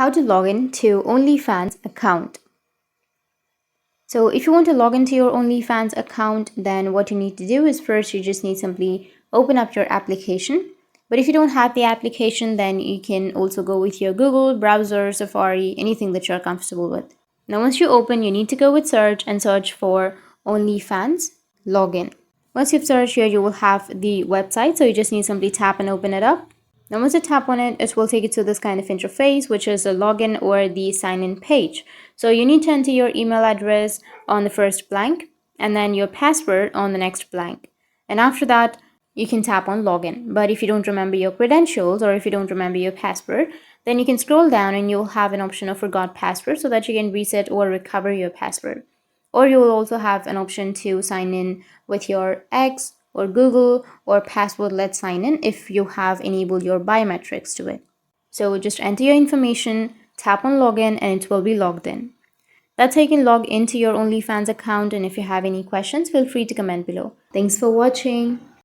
How to log in to OnlyFans account. So if you want to log into your OnlyFans account, then what you need to do is first you just need simply open up your application. But if you don't have the application, then you can also go with your Google browser, Safari, anything that you're comfortable with. Now once you open, you need to go with search and search for OnlyFans login. Once you've searched here, you will have the website, so you just need simply tap and open it up. Now once you tap on it, it will take you to this kind of interface, which is the login or the sign-in page. So you need to enter your email address on the first blank and then your password on the next blank. And after that, you can tap on login. But if you don't remember your credentials or if you don't remember your password, then you can scroll down and you'll have an option of forgot password so that you can reset or recover your password. Or you will also have an option to sign in with your X or Google or password-led sign-in if you have enabled your biometrics to it. So just enter your information, tap on login, and it will be logged in. That's how you can log into your OnlyFans account, and if you have any questions, feel free to comment below. Thanks for watching.